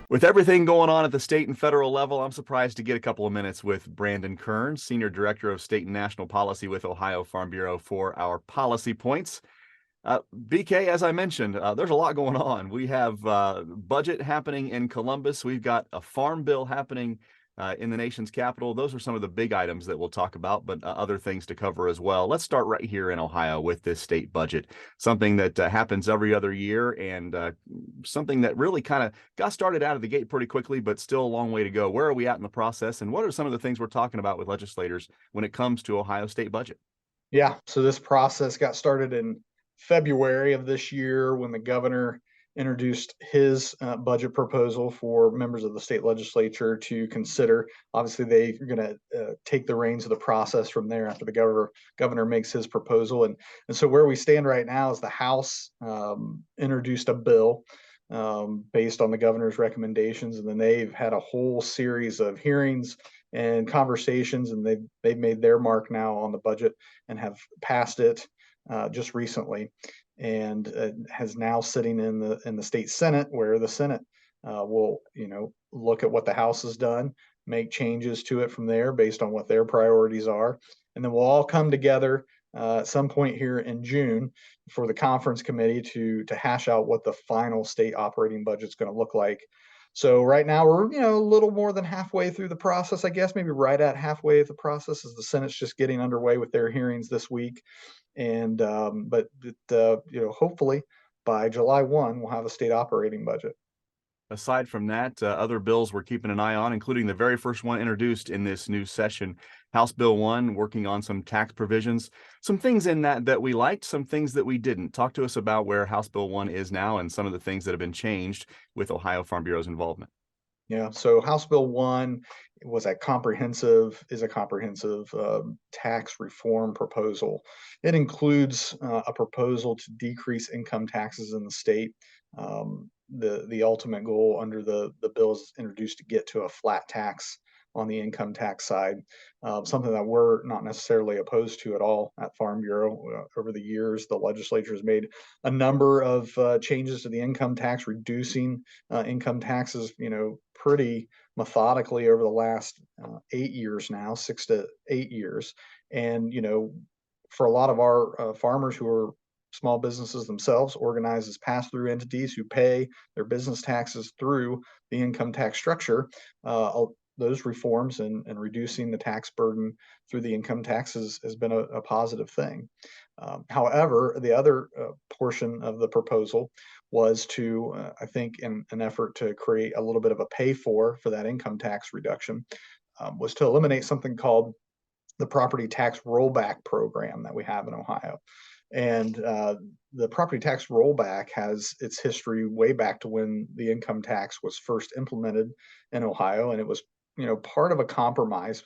With everything going on at the state and federal level, I'm surprised to get a couple of minutes with Brandon Kern, Senior Director of State and National Policy with Ohio Farm Bureau, for our policy points. BK, as I mentioned, there's a lot going on. We have budget happening in Columbus. We've got a farm bill happening in the nation's capital. Those are some of the big items that we'll talk about, but other things to cover as well. Let's start right here in Ohio with this state budget, something that happens every other year, and something that really kind of got started out of the gate pretty quickly, but still a long way to go. Where are we at in the process, and what are some of the things we're talking about with legislators when it comes to Ohio state budget? Yeah, so this process got started in February of this year when the governor introduced his budget proposal for members of the state legislature to consider. Obviously, they are going to take the reins of the process from there after the governor makes his proposal. And so where we stand right now is the House introduced a bill based on the governor's recommendations, and then they've had a whole series of hearings and conversations, and they've made their mark now on the budget and have passed it just recently, and has now sitting in the state Senate, where the Senate will look at what the House has done, make changes to it from there based on what their priorities are, and then we'll all come together at some point here in June for the conference committee to hash out what the final state operating budget is going to look like. So right now we're a little more than halfway through the process, I guess, maybe right at halfway of the process, as the Senate's just getting underway with their hearings this week. And but hopefully by July 1 we'll have a state operating budget. Aside from that, other bills we're keeping an eye on, including the very first one introduced in this new session, House Bill 1, working on some tax provisions, some things in that we liked, some things that we didn't. Talk to us about where House Bill 1 is now and some of the things that have been changed with Ohio Farm Bureau's involvement. Yeah, so House Bill 1 is a comprehensive tax reform proposal. It includes a proposal to decrease income taxes in the state. The ultimate goal under the bill is introduced to get to a flat tax on the income tax side, something that we're not necessarily opposed to at all at Farm Bureau. Over the years, the legislature has made a number of changes to the income tax, reducing income taxes, pretty methodically over the last 8 years now, 6 to 8 years. And, for a lot of our farmers who are small businesses themselves, organized as pass-through entities who pay their business taxes through the income tax structure, those reforms and reducing the tax burden through the income taxes has been a positive thing. However, the other portion of the proposal was to, I think, in an effort to create a little bit of a pay for that income tax reduction, was to eliminate something called the property tax rollback program that we have in Ohio. And the property tax rollback has its history way back to when the income tax was first implemented in Ohio, and it was, part of a compromise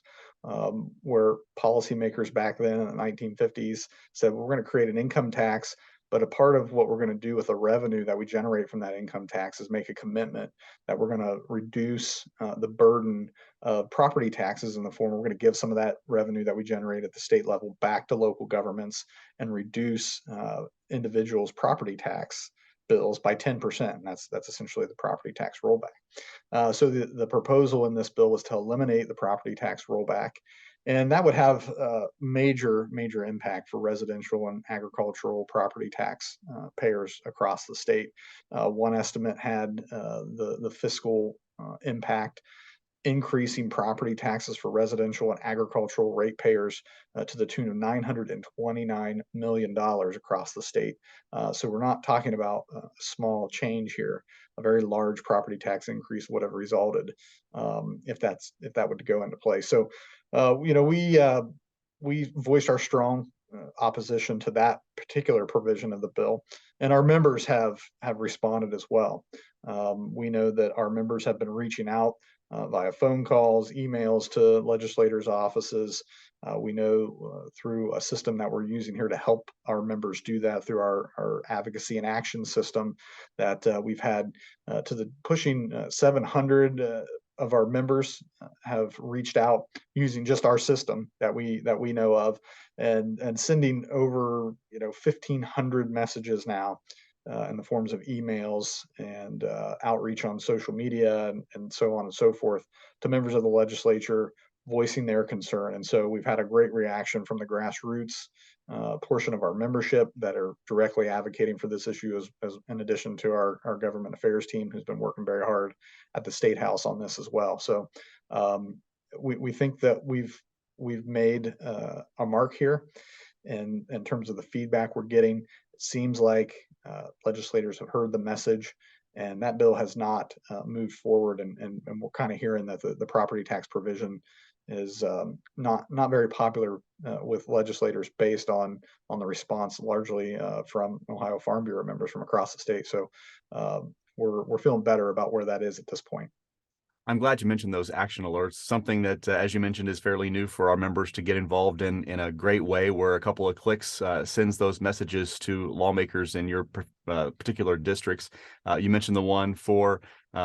where policymakers back then in the 1950s said, we're going to create an income tax, but a part of what we're going to do with the revenue that we generate from that income tax is make a commitment that we're going to reduce the burden of property taxes in the form we're going to give some of that revenue that we generate at the state level back to local governments and reduce individuals' property tax bills by 10%. And that's essentially the property tax rollback. So the proposal in this bill was to eliminate the property tax rollback, and that would have major impact for residential and agricultural property tax payers across the state. One estimate had the fiscal impact increasing property taxes for residential and agricultural ratepayers to the tune of $929 million across the state. So we're not talking about a small change here. A very large property tax increase would have resulted if that would go into play. So, we voiced our strong opposition to that particular provision of the bill, and our members have responded as well. We know that our members have been reaching out via phone calls, emails to legislators' offices. We know through a system that we're using here to help our members do that through our advocacy and action system that we've had to the pushing 700 of our members have reached out using just our system that we know of, and sending over 1,500 messages now in the forms of emails and outreach on social media and so on and so forth to members of the legislature voicing their concern. And so we've had a great reaction from the grassroots portion of our membership that are directly advocating for this issue, as in addition to our government affairs team, who's been working very hard at the state house on this as well. So we think that we've made a mark here, and in terms of the feedback we're getting, it seems like legislators have heard the message, and that bill has not moved forward. And we're kind of hearing that the property tax provision is not very popular with legislators based on the response largely from Ohio Farm Bureau members from across the state. So we're feeling better about where that is at this point. I'm glad you mentioned those action alerts, something that, as you mentioned, is fairly new for our members to get involved in a great way, where a couple of clicks sends those messages to lawmakers in your particular districts. You mentioned the one for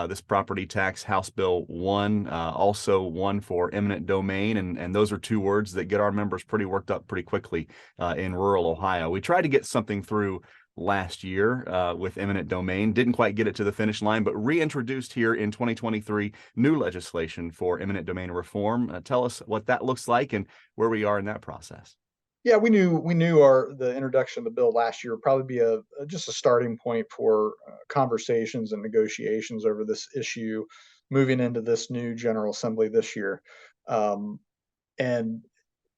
this property tax House Bill 1, also one for eminent domain, and those are two words that get our members pretty worked up pretty quickly in rural Ohio. We tried to get something through last year with eminent domain. Didn't quite get it to the finish line, but reintroduced here in 2023 new legislation for eminent domain reform. Tell us what that looks like and where we are in that process. Yeah, we knew the introduction of the bill last year would probably be just a starting point for conversations and negotiations over this issue, moving into this new General Assembly this year. Um, and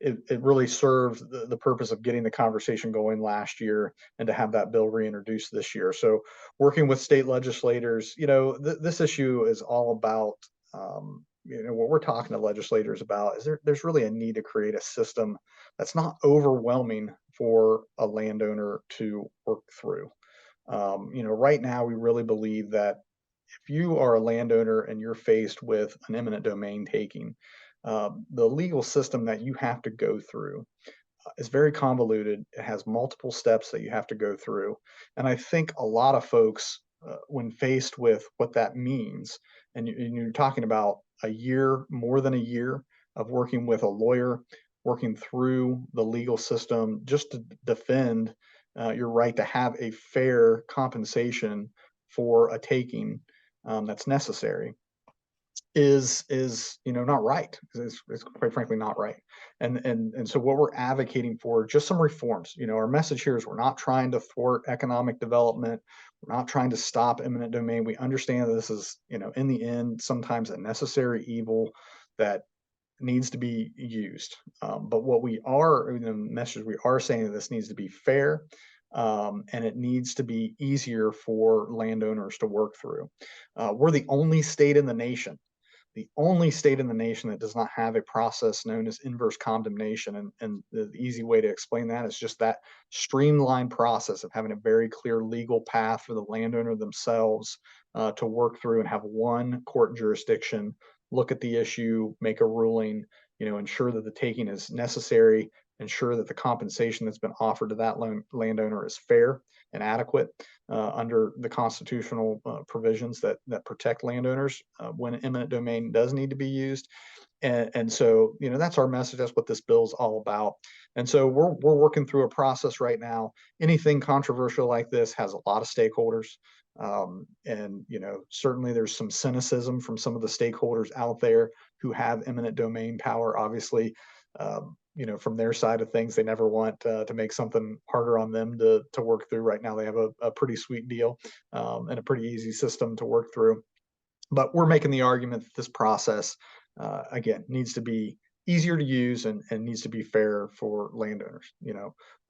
it really served the purpose of getting the conversation going last year and to have that bill reintroduced this year. So working with state legislators, this issue is all about, what we're talking to legislators about is there's really a need to create a system that's not overwhelming for a landowner to work through. Right now we really believe that if you are a landowner and you're faced with an eminent domain taking, the legal system that you have to go through is very convoluted. It has multiple steps that you have to go through. And I think a lot of folks, when faced with what that means, and you're talking about a year, more than a year of working with a lawyer, working through the legal system just to defend your right to have a fair compensation for a taking that's necessary is not right. It's quite frankly not right. And so what we're advocating for, just some reforms. Our message here is we're not trying to thwart economic development. We're not trying to stop eminent domain. We understand that this is, in the end, sometimes a necessary evil that needs to be used. But what we are, the message we are saying, that this needs to be fair, and it needs to be easier for landowners to work through. We're the only state in the nation that does not have a process known as inverse condemnation. And the easy way to explain that is just that streamlined process of having a very clear legal path for the landowner themselves to work through and have one court jurisdiction look at the issue, make a ruling, ensure that the taking is necessary, ensure that the compensation that's been offered to that landowner is fair and adequate under the constitutional provisions that protect landowners when eminent domain does need to be used. And so, that's our message. That's what this bill is all about. And so we're working through a process right now. Anything controversial like this has a lot of stakeholders. And certainly there's some cynicism from some of the stakeholders out there who have eminent domain power. Obviously, from their side of things, they never want to make something harder on them to work through. Right now, they have a pretty sweet deal and a pretty easy system to work through. But we're making the argument that this process, again, needs to be easier to use and needs to be fair for landowners.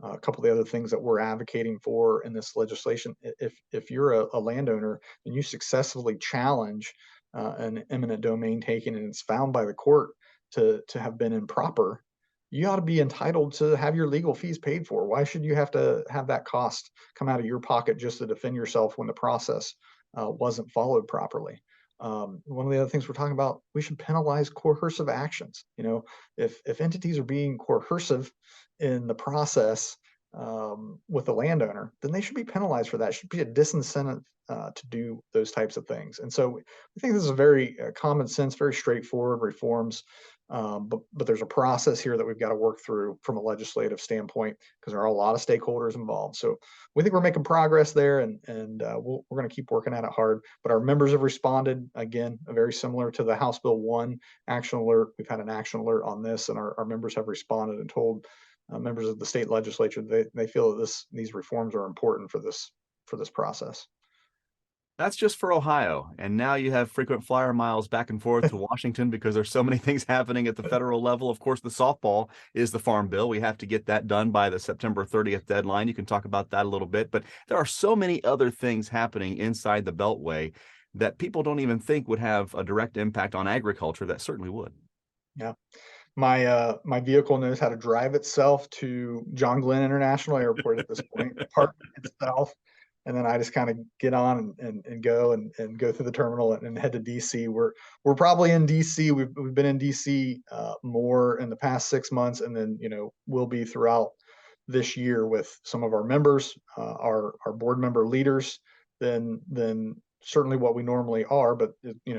A couple of the other things that we're advocating for in this legislation, if you're a landowner and you successfully challenge an eminent domain taking and it's found by the court to have been improper, you ought to be entitled to have your legal fees paid for. Why should you have to have that cost come out of your pocket just to defend yourself when the process wasn't followed properly? One of the other things we're talking about, we should penalize coercive actions. If entities are being coercive in the process with the landowner, then they should be penalized for that. It should be a disincentive to do those types of things. And so we think this is a very common sense, very straightforward reforms But there's a process here that we've got to work through from a legislative standpoint because there are a lot of stakeholders involved. So we think we're making progress there, and we're going to keep working at it hard. But our members have responded again, very similar to the House Bill 1 action alert. We've had an action alert on this, and our members have responded and told members of the state legislature they feel that these reforms are important for this process. That's just for Ohio. And now you have frequent flyer miles back and forth to Washington because there's so many things happening at the federal level. Of course, the softball is the farm bill. We have to get that done by the September 30th deadline. You can talk about that a little bit, but there are so many other things happening inside the Beltway that people don't even think would have a direct impact on agriculture that certainly would. Yeah. My vehicle knows how to drive itself to John Glenn International Airport at this point, park itself, and then I just kind of get on and go and go through the terminal and head to DC. We're probably in DC. We've been in DC more in the past 6 months, and then we'll be throughout this year with some of our members, our board member leaders, then certainly what we normally are, but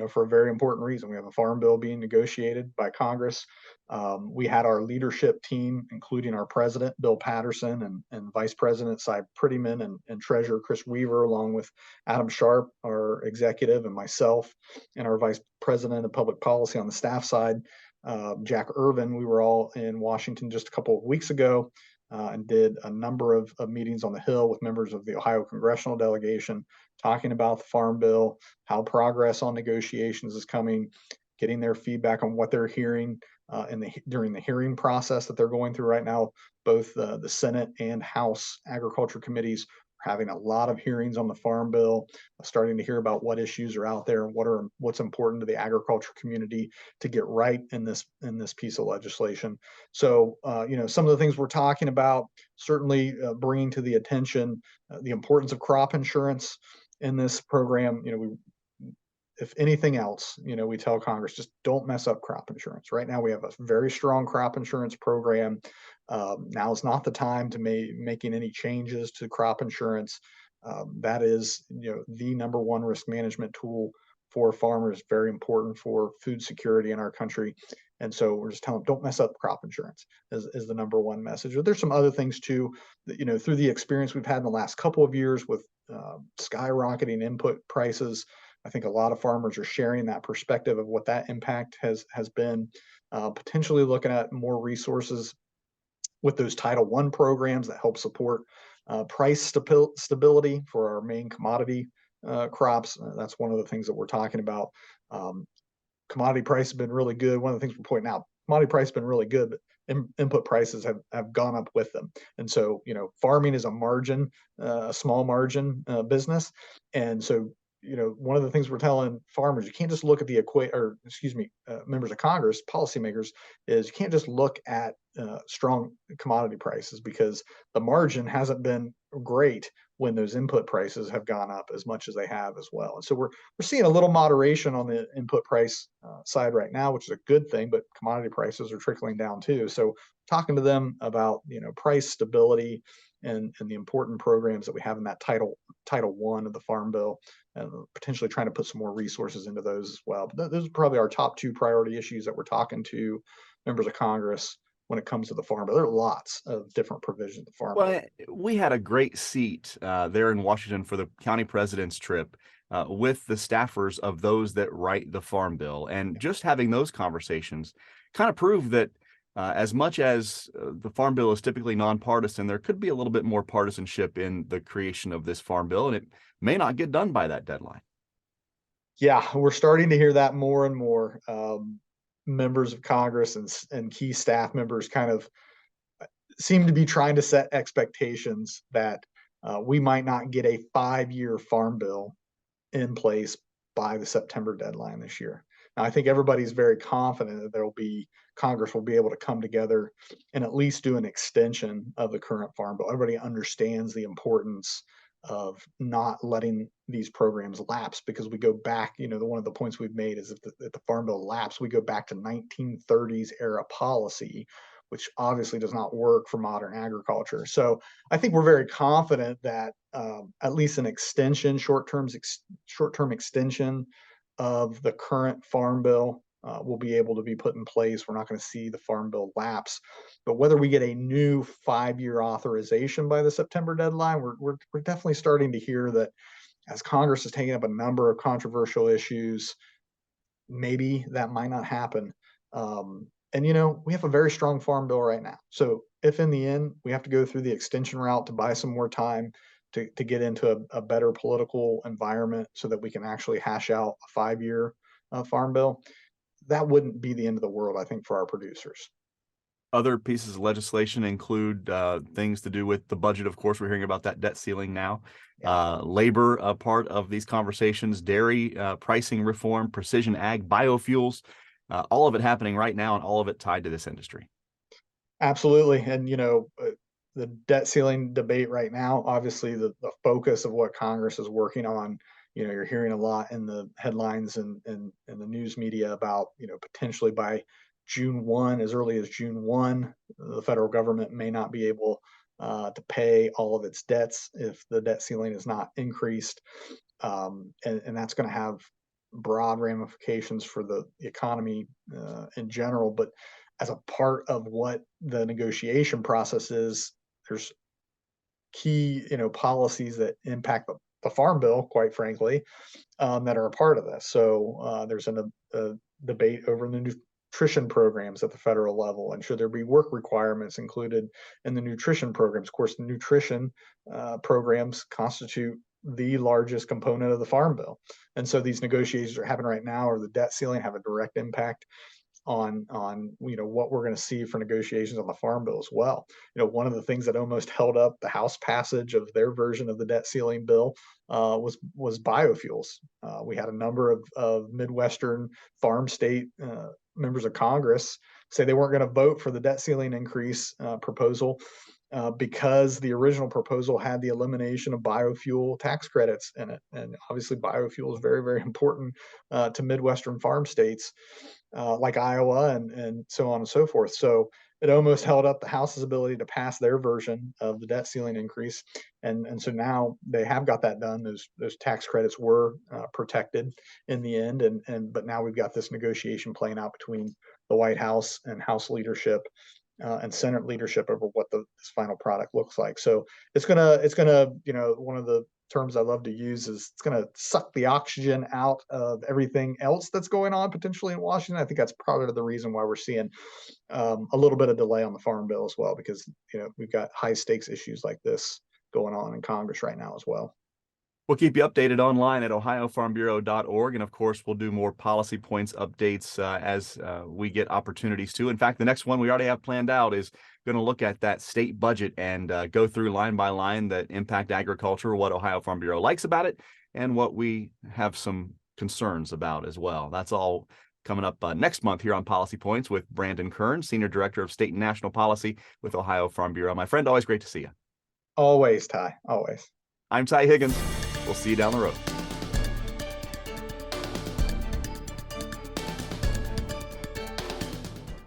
for a very important reason. We have a farm bill being negotiated by Congress. We had our leadership team, including our president, Bill Patterson, and Vice President Cy Prettyman, and Treasurer Chris Weaver, along with Adam Sharp, our executive, and myself, and our Vice President of Public Policy on the staff side, Jack Irvin. We were all in Washington just a couple of weeks ago and did a number of meetings on the Hill with members of the Ohio congressional delegation, talking about the Farm Bill, how progress on negotiations is coming, getting their feedback on what they're hearing during the hearing process that they're going through right now. Both the Senate and House Agriculture committees are having a lot of hearings on the Farm Bill, starting to hear about what issues are out there and what's important to the agriculture community to get right in this piece of legislation. So some of the things we're talking about, certainly bringing to the attention the importance of crop insurance in this program. If anything else, we tell Congress, just don't mess up crop insurance. Right now, we have a very strong crop insurance program. Now is not the time to making any changes to crop insurance. That is, the number one risk management tool for farmers, very important for food security in our country. And so we're just telling them, don't mess up crop insurance is the number one message. But there's some other things too, that, through the experience we've had in the last couple of years with skyrocketing input prices. I think a lot of farmers are sharing that perspective of what that impact has been, potentially looking at more resources with those Title I programs that help support price stability for our main commodity crops. That's one of the things that we're talking about. Commodity price has been really good. One of the things we're pointing out, commodity price has been really good, but input prices have gone up with them. And so, farming is a small margin business. And so, one of the things we're telling farmers, you can't just look at members of Congress, policymakers, is you can't just look at strong commodity prices, because the margin hasn't been great when those input prices have gone up as much as they have as well. And so we're seeing a little moderation on the input price side right now, which is a good thing, but commodity prices are trickling down too. So talking to them about, price stability and the important programs that we have in that Title I of the Farm Bill, and potentially trying to put some more resources into those as well. But those are probably our top two priority issues that we're talking to members of Congress when it comes to the Farm Bill. There are lots of different provisions of the Farm Bill. Well, we had a great seat there in Washington for the county president's trip with the staffers of those that write the Farm Bill. And just having those conversations kind of proved that as much as the Farm Bill is typically nonpartisan, there could be a little bit more partisanship in the creation of this Farm Bill, and it may not get done by that deadline. Yeah, we're starting to hear that more and more. Members of Congress and key staff members kind of seem to be trying to set expectations that we might not get a 5-year Farm Bill in place by the September deadline this year. Now, I think everybody's very confident that Congress will be able to come together and at least do an extension of the current Farm Bill. Everybody understands the importance of not letting these programs lapse, because we go back, one of the points we've made is if the Farm Bill lapse, we go back to 1930s era policy, which obviously does not work for modern agriculture. So I think we're very confident that at least an extension, short-term extension of the current Farm Bill will be able to be put in place. We're not going to see the Farm Bill lapse. But whether we get a new 5-year authorization by the September deadline, we're definitely starting to hear that as Congress is taking up a number of controversial issues, maybe that might not happen. And we have a very strong farm bill right now. So if in the end we have to go through the extension route to buy some more time to get into a better political environment so that we can actually hash out a 5-year farm bill, that wouldn't be the end of the world, I think, for our producers. Other pieces of legislation include things to do with the budget. Of course, we're hearing about that debt ceiling now. Yeah. Labor, a part of these conversations, dairy pricing reform, precision ag, biofuels, all of it happening right now, and all of it tied to this industry. Absolutely. And, the debt ceiling debate right now, obviously the focus of what Congress is working on, you're hearing a lot in the headlines and in the news media about, potentially by June 1, as early as June 1, the federal government may not be able to pay all of its debts if the debt ceiling is not increased. And that's going to have broad ramifications for the economy in general. But as a part of what the negotiation process is, there's key, policies that impact the farm bill, quite frankly, that are a part of this. So there's a debate over the nutrition programs at the federal level, and should there be work requirements included in the nutrition programs. Of course, the nutrition programs constitute the largest component of the farm bill, and so these negotiations are happening right now, or the debt ceiling, have a direct impact on what we're going to see for negotiations on the farm bill as well. One of the things that almost held up the House passage of their version of the debt ceiling bill was biofuels. We had a number of Midwestern farm state members of Congress say they weren't going to vote for the debt ceiling increase proposal because the original proposal had the elimination of biofuel tax credits in it. And obviously biofuel is very, very important to Midwestern farm states like Iowa and so on and so forth. So it almost held up the House's ability to pass their version of the debt ceiling increase. And so now they have got that done. Those tax credits were protected in the end. But now we've got this negotiation playing out between the White House and House leadership and Senate leadership over what this final product looks like. So it's gonna, one of the terms I love to use is it's gonna suck the oxygen out of everything else that's going on potentially in Washington. I think that's part of the reason why we're seeing a little bit of delay on the farm bill as well, because we've got high stakes issues like this going on in Congress right now as well. We'll keep you updated online at ohiofarmbureau.org. And of course, we'll do more policy points updates as we get opportunities to. In fact, the next one we already have planned out is going to look at that state budget and go through line by line that impact agriculture, what Ohio Farm Bureau likes about it, and what we have some concerns about as well. That's all coming up next month here on Policy Points with Brandon Kern, Senior Director of State and National Policy with Ohio Farm Bureau. My friend, always great to see you. Always, Ty, always. I'm Ty Higgins. We'll see you down the road.